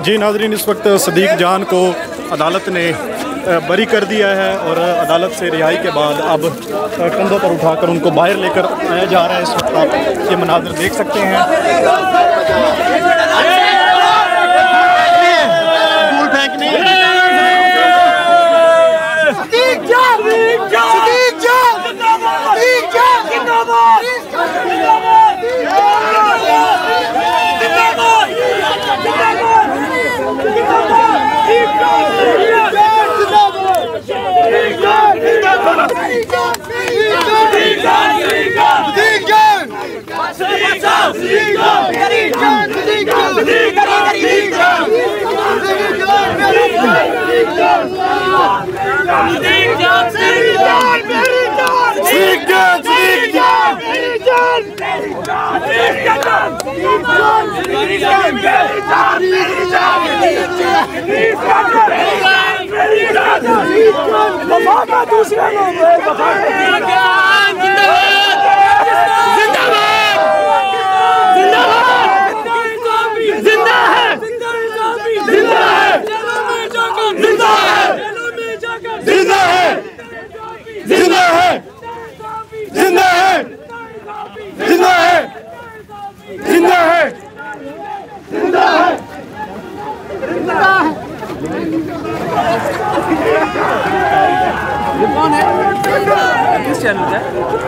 जी नाज़रीन, इस वक्त सदीक जान को अदालत ने बरी कर दिया है और अदालत से रिहाई के बाद अब कंधों पर उठाकर उनको बाहर लेकर आया जा रहा है। इस वक्त आप ये मनाज़र देख सकते हैं।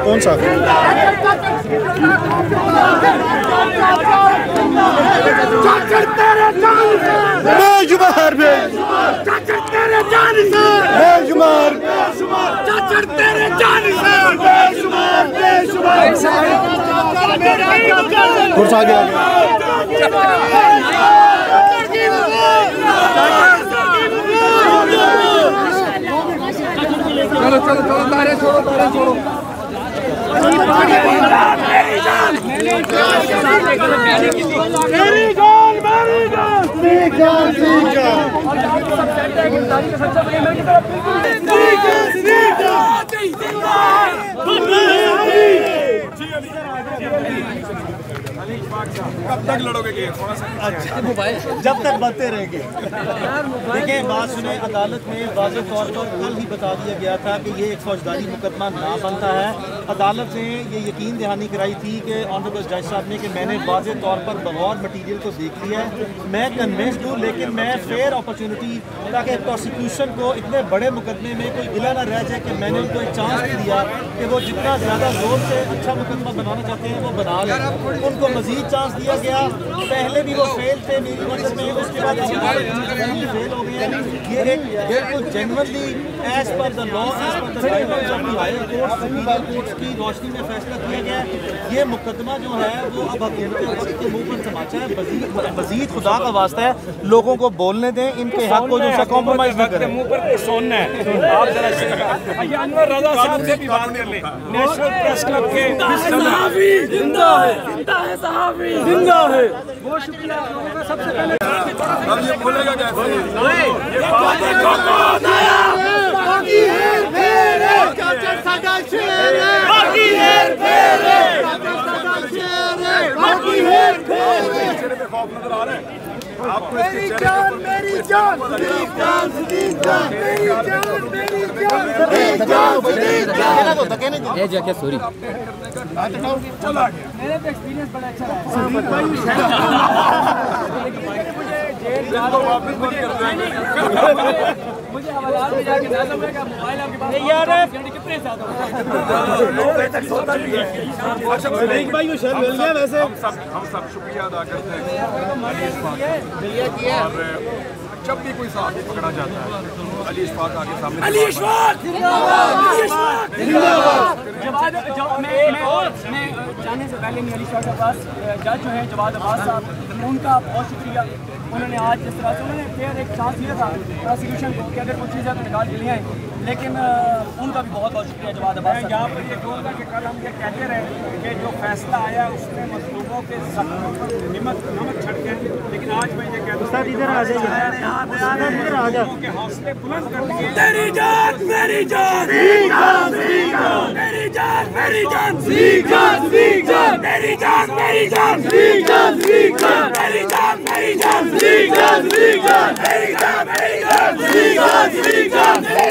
कौन सा चलो चलो चलो तारे छोड़ो तारे छोड़ो। कब तक लड़ोगे केस? जब तक बढ़ते रहेंगे। देखिए बात सुने, अदालत में वाज़ेह तौर पर कल ही बता दिया गया था कि ये एक फौजदारी मुकदमा ना बनता है। अदालत ने ये यकीन दहानी कराई थी कि ऑनरेबल जज साहब ने कि मैंने वाज़ेह तौर पर बगौर मटीरियल को देख लिया है, मैं कन्विंस्ड हूँ, लेकिन मैं फेयर अपॉर्चुनिटी ताकि प्रोसिक्यूशन को इतने बड़े मुकदमे में कोई गिला ना रह जाए कि मैंने उनको एक चांस दिया कि वो जितना ज़्यादा जोर से अच्छा मुकदमा बनाना चाहते हैं वो बना लें। उनको मज़ीद चांस दिया गया। पहले भी वो फेल थे मेरी नज़र में, उसके बाद फेल हो गए। ये एक बिल्कुल genuinely as per the law, as per the guidelines of the higher court, supreme court की रोशनी में फैसला किया गया। ये मुकदमा जो है वो अब हकीकत के मुंह पर तमाचा है। मजीद खुदा का वास्ता है लोगों को बोलने दें, इनके हक को जो कॉम्प्रोमाइज न करें। मुंह पर सुनना है आप जरा अनवर रजा साहब से भी बात कर लें। नेशनल प्रेस क्लब के सहाफ़ी जिंदा है, जिंदा है सहाफ़ी जिंदा है। बहुत शुक्रिया सबसे पहले। अब ये बोलेगा कैसे? मेरी जान मेरी जान मेरी जान मेरी जान मेरी जान मेरी जान। ये जाके सॉरी चला गया। मेरे तो एक्सपीरियंस बड़ा अच्छा रहा। मुझे हवालात में जाके नाज़म है कि मोबाइल आपके पास यार कितने साथ हो 9 बजे तक सोता भी है। अच्छा भाई वो शर्म मिल गया। वैसे हम सब शुक्रिया अदा करते हैं और जब भी कोई साथी पकड़ा जाता है अली इशफाक आगे सामने अली इशफाक मैं जाने से पहले अली इशफाक के पास जज जो है जवाद अब्बास साहब, उनका बहुत शुक्रिया। उन्होंने आज जिस तरह से उन्होंने फिर एक चांस लिया था प्रोसिक्यूशन को कि अगर कुछ चीज़ें तो निकाल के लिए आए लेकिन उनका भी बहुत बहुत शुक्रिया जवाद अब्बास साहब। यहाँ पर ये कहूँगा कि कल हम ये कहते रहे कि जो फैसला आया उसमें मजलूमों के जख्मों पर नमक छिड़के, लेकिन आज मैं ये कहता हूँ इधर आ जाइए, के हौसले बुलंद कर दिए। मेरी जान मेरी जान मेरी जान मेरी जान मेरी जान मेरी जान मेरी जान मेरी जान मेरी जान मेरी जान मेरी जान मेरी जान मेरी जान मेरी जान मेरी जान मेरी जान मेरी जान मेरी जान